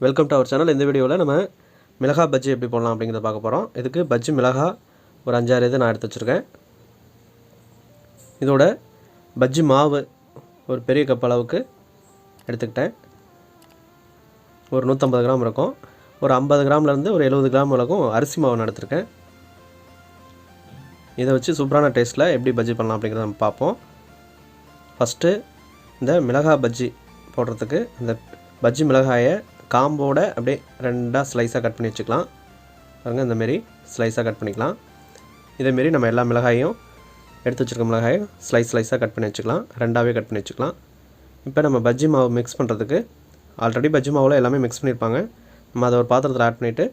Welcome to our channel. இந்த வீடியோவில் நம்ம மிளகாய் பஜ்ஜி எப்படி போடலாம் அப்படிங்கிறத பார்க்க போகிறோம். இதுக்கு பஜ்ஜி மிளகாய் ஒரு 5-6 இது நான் எடுத்து வச்சுருக்கேன். இதோட பஜ்ஜி மாவு ஒரு பெரிய கப் அளவுக்கு எடுத்துக்கிட்டேன். ஒரு 150 கிராம் இருக்கும். ஒரு 50 கிராம்லேருந்து ஒரு 70 கிராம் அளவுக்கும் அரிசி மாவு நான் எடுத்துருக்கேன். இதை வச்சு சூப்பரான டேஸ்ட்டில் எப்படி பஜ்ஜி பண்ணலாம் அப்படிங்கிறத நம்ம பார்ப்போம். ஃபஸ்ட்டு இந்த மிளகாய் பஜ்ஜி போடுறதுக்கு இந்த பஜ்ஜி மிளகாயை காம்போட அப்படியே 2 ஸ்லைஸாக கட் பண்ணி வச்சுக்கலாம். பாருங்கள், இந்தமாரி ஸ்லைஸாக கட் பண்ணிக்கலாம். இதேமாரி நம்ம எல்லா மிளகாயும் எடுத்து வச்சுருக்க மிளகாயை ஸ்லைஸாக கட் பண்ணி வச்சுக்கலாம். 2ஆகவே கட் பண்ணி வச்சுக்கலாம். இப்போ நம்ம பஜ்ஜி மாவு மிக்ஸ் பண்ணுறதுக்கு ஆல்ரெடி பஜ்ஜி மாவில் எல்லாமே மிக்ஸ் பண்ணியிருப்பாங்க. நம்ம அதை ஒரு பாத்திரத்தில் ஆட் பண்ணிவிட்டு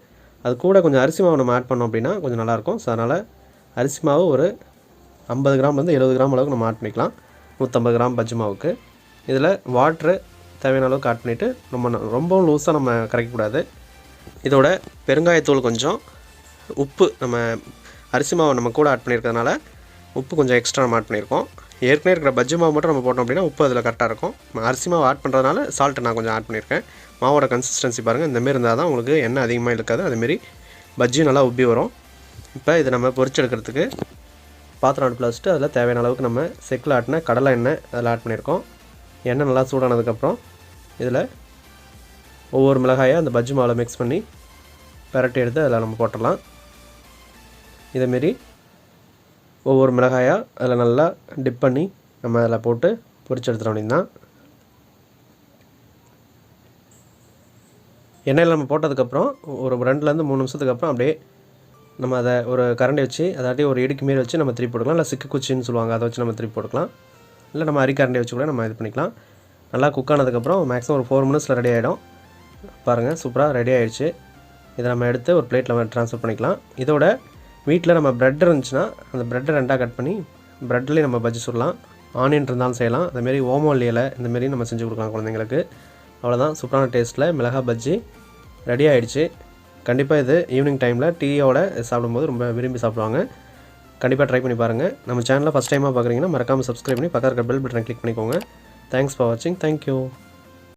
அது கூட கொஞ்சம் அரிசி மாவு நம்ம ஆட் பண்ணோம் அப்படின்னா கொஞ்சம் நல்லாயிருக்கும். ஸோ அதனால் அரிசி மாவு ஒரு 50 கிராம்லேருந்து 70 கிராம் அளவுக்கு நம்ம ஆட் பண்ணிக்கலாம். 150 கிராம் பஜ்ஜி மாவுக்கு இதில் வாட்ரு தேவையான அளவுக்கு ஆட் பண்ணிவிட்டு ரொம்பவும் லூஸாக நம்ம கரைக்கக்கூடாது. இதோட பெருங்காயத்தூள் கொஞ்சம், உப்பு நம்ம அரிசி மாவு நம்ம கூட ஆட் பண்ணியிருக்கிறதுனால உப்பு கொஞ்சம் எக்ஸ்ட்ரா நம்ம ஆட் பண்ணியிருக்கோம். ஏற்கனவே இருக்கிற பஜ்ஜி மாவு மட்டும் நம்ம போட்டோம் அப்படின்னா உப்பு அதில் கரெக்டாக இருக்கும். அரிசி மாவு ஆட் பண்ணுறதுனால சால்ட்டு நான் கொஞ்சம் ஆட் பண்ணியிருக்கேன். மாவோட கன்சிஸ்டன்சி பாருங்கள், இந்தமாரி இருந்தால் தான் உங்களுக்கு எண்ணெய் அதிகமாக இருக்காது. அதுமாரி பஜ்ஜி நல்லா உப்பி வரும். இப்போ இதை நம்ம பொரிச்சு எடுக்கிறதுக்கு பாத்திரம் அடுப்பில் வச்சுட்டு அதில் தேவையான அளவுக்கு நம்ம செக்கில் ஆட்டின கடலை எண்ணெய் அதில் ஆட் பண்ணியிருக்கோம். எண்ணெய் நல்லா சூடானதுக்கப்புறம் இதில் ஒவ்வொரு மிளகாயை அந்த பஜ்ஜி மாவில் மிக்ஸ் பண்ணி பரட்டி எடுத்து அதில் நம்ம போட்டுடலாம். இதேமாரி ஒவ்வொரு மிளகாயாக அதில் நல்லா டிப் பண்ணி நம்ம அதில் போட்டு பொரிச்சு எடுத்துட வேண்டியதுதான். எண்ணெயில் நம்ம போட்டதுக்கப்புறம் ஒரு 2லேருந்து 3 நிமிஷத்துக்கு அப்புறம் அப்படியே நம்ம அதை ஒரு கரண்டி வச்சு அதாட்டி ஒரு இடுக்கு மாரி வச்சு நம்ம திருப்பி போட்டுக்கலாம். இல்லை சிக்கு குச்சின்னு சொல்லுவாங்க, அதை வச்சு நம்ம திருப்பி போட்டுக்கலாம். இல்லை நம்ம அரிக்கரண்டி வச்சு கூட நம்ம இது பண்ணிக்கலாம். நல்லா குக் ஆனதுக்கப்புறம் மேக்ஸிமம் ஒரு 4 மினிட்ஸில் ரெடி ஆகிடும். பாருங்கள், சூப்பராக ரெடி ஆகிடுச்சு. இதை நம்ம எடுத்து ஒரு பிளேட்டில் நம்ம ட்ரான்ஸ்ஃபர் பண்ணிக்கலாம். இதோட வீட்டில் நம்ம ப்ரெட் இருந்துச்சுன்னா அந்த ப்ரெட்டை 2ஆக கட் பண்ணி ப்ரெட்லேயும் நம்ம பஜ்ஜி சுடலாம். ஆனியன் இருந்தாலும் செய்யலாம். அந்தமாரி ஓமவல்லி இலை இந்தமாரி நம்ம செஞ்சு கொடுக்கலாம் குழந்தைங்களுக்கு. அவ்வளோதான், சூப்பரான டேஸ்ட்டில் மிளகாய் பஜ்ஜி ரெடி ஆகிடுச்சு. கண்டிப்பாக இது ஈவினிங் டைமில் டீயோட சாப்பிடும்போது ரொம்ப விரும்பி சாப்பிடுவாங்க. கண்டிப்பாக ட்ரை பண்ணி பாருங்கள். நம்ம சேனலில் ஃபஸ்ட் டைமாக பார்க்குறீங்கன்னா மறக்காமல் சப்ஸ்கிரைப் பண்ணி பக்கத்தில் இருக்க பெல் பட்டனை கிளிக் பண்ணிக்கோங்க. தேங்க்ஸ் ஃபார் வாட்சிங். தேங்க்யூ.